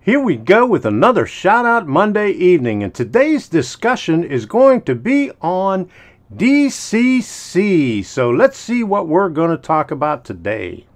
Here we go with another Shout Out Monday evening, and today's discussion is going to be on DCC. So let's see what we're going to talk about today.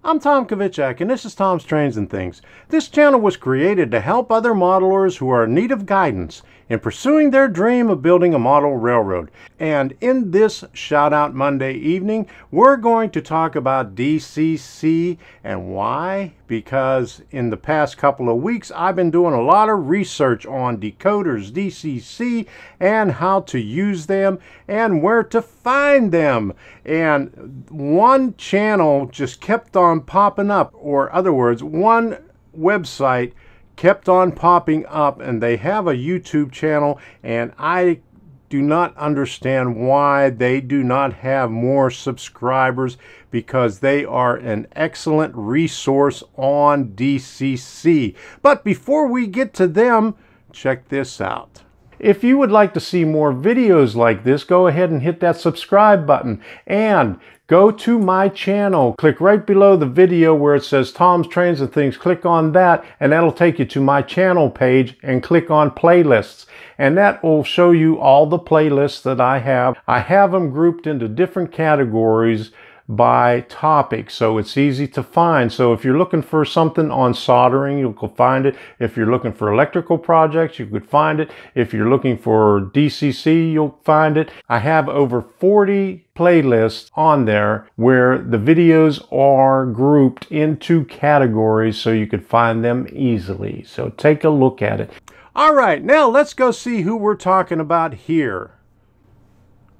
I'm Tom Kovichak, and this is Tom's Trains and Things. This channel was created to help other modelers who are in need of guidance in pursuing their dream of building a model railroad. And in this Shout Out Monday evening, we're going to talk about DCC and why. Because in the past couple of weeks, I've been doing a lot of research on decoders, DCC, and how to use them and where to find them. And one channel just kept on popping up, or other words, one website kept on popping up, and they have a YouTube channel, and I do not understand why they do not have more subscribers, because they are an excellent resource on DCC. But before we get to them, check this out. If you would like to see more videos like this, go ahead and hit that subscribe button and go to my channel. Click right below the video where it says Tom's Trains and Things. Click on that and that'll take you to my channel page, and click on playlists. And that will show you all the playlists that I have. I have them grouped into different categories by topic, so it's easy to find. So if you're looking for something on soldering, you can find it. If you're looking for electrical projects, you could find it. If you're looking for DCC, you'll find it. I have over 40 playlists on there where the videos are grouped into categories so you could find them easily. So take a look at it. All right, now let's go see who we're talking about here.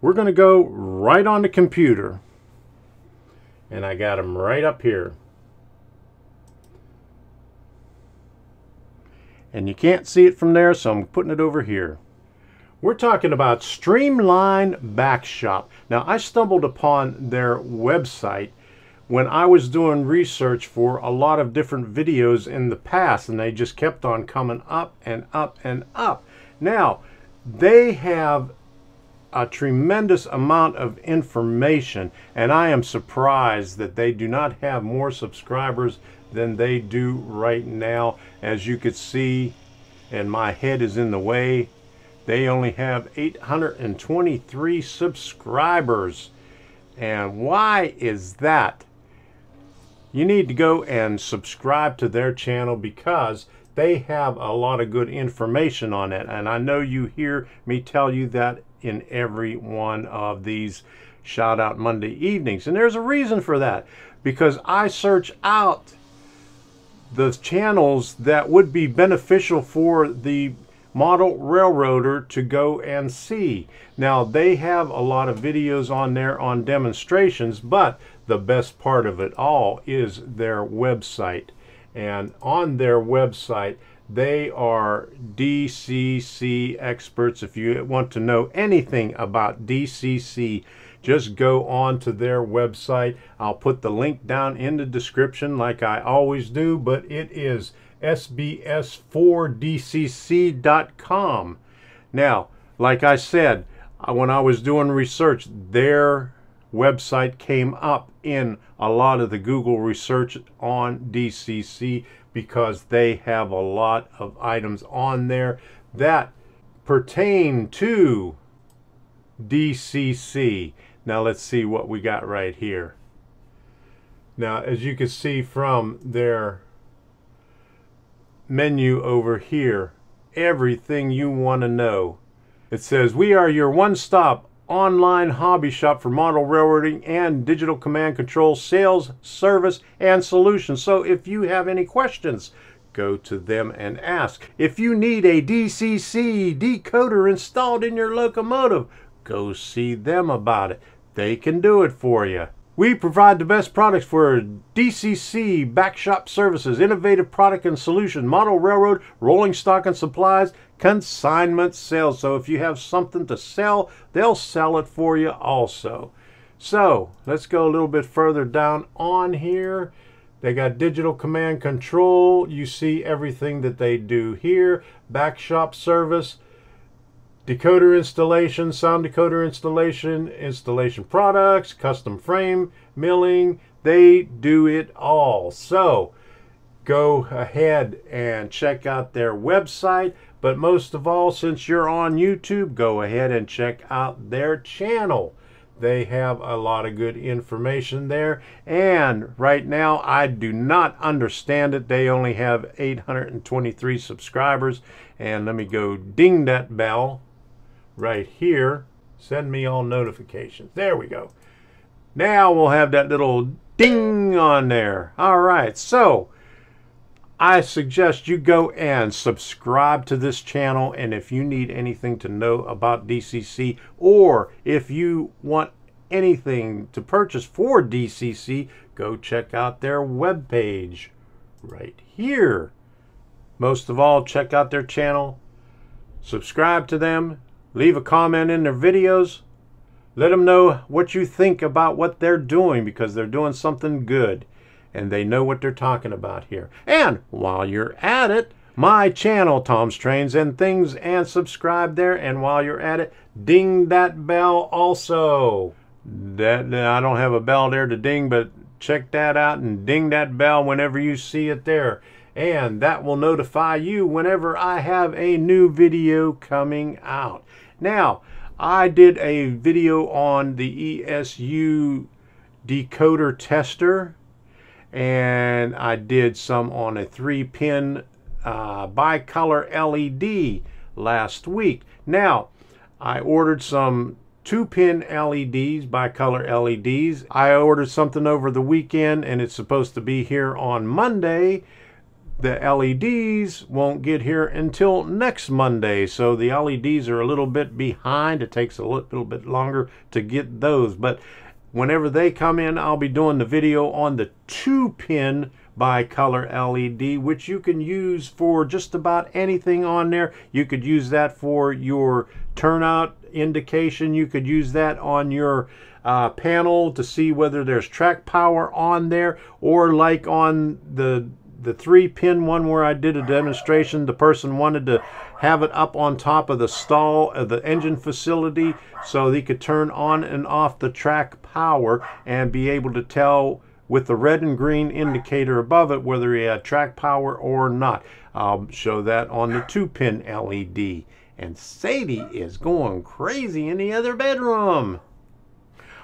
We're going to go right on the computer. And I got them right up here. And you can't see it from there, so I'm putting it over here. We're talking about StreamlinedBackshop. Now, I stumbled upon their website when I was doing research for a lot of different videos in the past, and they just kept on coming up and up and up. Now, they have a tremendous amount of information, and I am surprised that they do not have more subscribers than they do right now. As you could see, and my head is in the way, they only have 823 subscribers. And why is that? You need to go and subscribe to their channel, because they have a lot of good information on it. And I know you hear me tell you that in every one of these Shout Out Monday evenings. And there's a reason for that, because I search out the channels that would be beneficial for the model railroader to go and see. Now, they have a lot of videos on there on demonstrations, but the best part of it all is their website. And on their website, they are DCC experts. If you want to know anything about DCC, just go on to their website. I'll put the link down in the description like I always do, but it is sbs4dcc.com. Now, like I said, when I was doing research, their website came up in a lot of the Google research on DCC, because they have a lot of items on there that pertain to DCC. Now let's see what we got right here. Now, as you can see from their menu over here, everything you want to know. It says, we are your one-stop online hobby shop for model railroading and digital command control, sales, service, and solutions. So if you have any questions, go to them and ask. If you need a DCC decoder installed in your locomotive, go see them about it. They can do it for you. We provide the best products for DCC backshop services, innovative product and solution, model railroad, rolling stock and supplies, consignment sales. So if you have something to sell, they'll sell it for you also. So let's go a little bit further down on here. They got digital command control. You see everything that they do here. Backshop service. decoder installation, sound decoder installation, installation products, custom frame milling. They do it all. So go ahead and check out their website. But most of all, since you're on YouTube, go ahead and check out their channel. They have a lot of good information there. And right now, I do not understand it. They only have 823 subscribers. And let me go ding that bell right here. Send me all notifications. There we go. Now we'll have that little ding on there. All right, so I suggest you go and subscribe to this channel, and if you need anything to know about DCC, or if you want anything to purchase for DCC, go check out their webpage right here. Most of all, check out their channel, subscribe to them, leave a comment in their videos, let them know what you think about what they're doing, because they're doing something good. And they know what they're talking about here. And while you're at it, my channel, Tom's Trains and Things, and subscribe there. And while you're at it, ding that bell also. That I don't have a bell there to ding, but check that out and ding that bell whenever you see it there. And that will notify you whenever I have a new video coming out. Now, I did a video on the ESU decoder tester, and I did some on a 3-pin bicolor LED last week. Now, I ordered some 2-pin LEDs, bicolor LEDs. I ordered something over the weekend, and it's supposed to be here on Monday. The LEDs won't get here until next Monday, so the LEDs are a little bit behind. It takes a little bit longer to get those, but whenever they come in, I'll be doing the video on the 2-pin bicolor LED, which you can use for just about anything on there. You could use that for your turnout indication. You could use that on your panel to see whether there's track power on there, or like on the 3-pin one where I did a demonstration, the person wanted to have it up on top of the stall of the engine facility so he could turn on and off the track power and be able to tell with the red and green indicator above it whether he had track power or not. I'll show that on the 2-pin LED. And Sadie is going crazy in the other bedroom.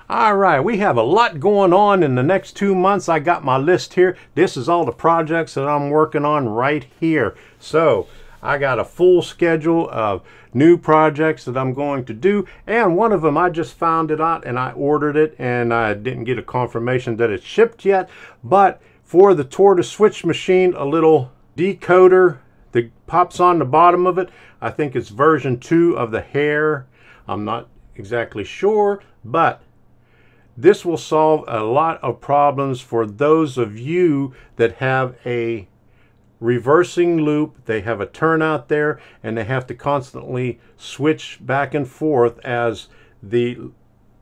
All right, we have a lot going on in the next 2 months. I got my list here. This is all the projects that I'm working on right here. So I got a full schedule of new projects that I'm going to do. And one of them, I just found it out and I ordered it, and I didn't get a confirmation that it's shipped yet. But for the tortoise switch machine, a little decoder that pops on the bottom of it. I think it's version 2 of the hair. I'm not exactly sure, but this will solve a lot of problems for those of you that have a reversing loop. They have a turnout there, and they have to constantly switch back and forth as the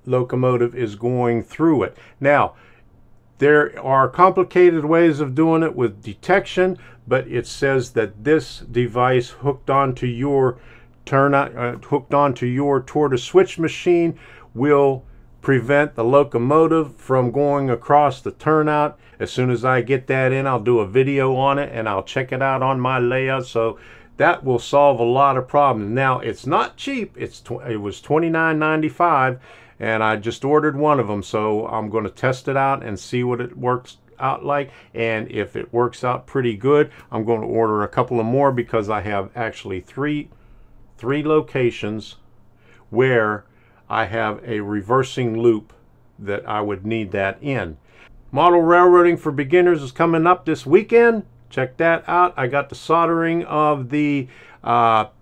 locomotive is going through it. Now, there are complicated ways of doing it with detection, but it says that this device hooked onto your hooked onto your tortoise switch machine will prevent the locomotive from going across the turnout. As soon as I get that in, I'll do a video on it and I'll check it out on my layout. So that will solve a lot of problems. Now, it's not cheap. It was $29.95, and I just ordered one of them. So I'm going to test it out and see what it works out like. And if it works out pretty good, I'm going to order a couple of more, because I have actually three locations where I have a reversing loop that I would need that in. Model railroading for beginners is coming up this weekend. Check that out. I got the soldering of the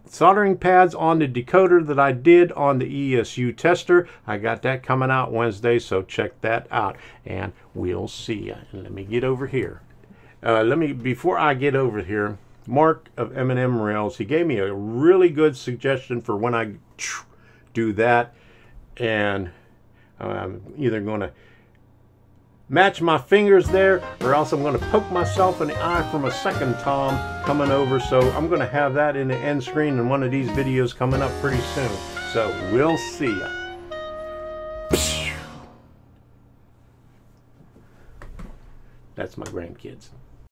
soldering pads on the decoder that I did on the ESU tester. I got that coming out Wednesday, so check that out, and we'll see you. And let me get over here. Before I get over here, Mark of M&M Rails, he gave me a really good suggestion for when I do that. And I'm either going to match my fingers there, or else I'm going to poke myself in the eye from a second Tom coming over. So I'm going to have that in the end screen in one of these videos coming up pretty soon. So we'll see ya. That's my grandkids.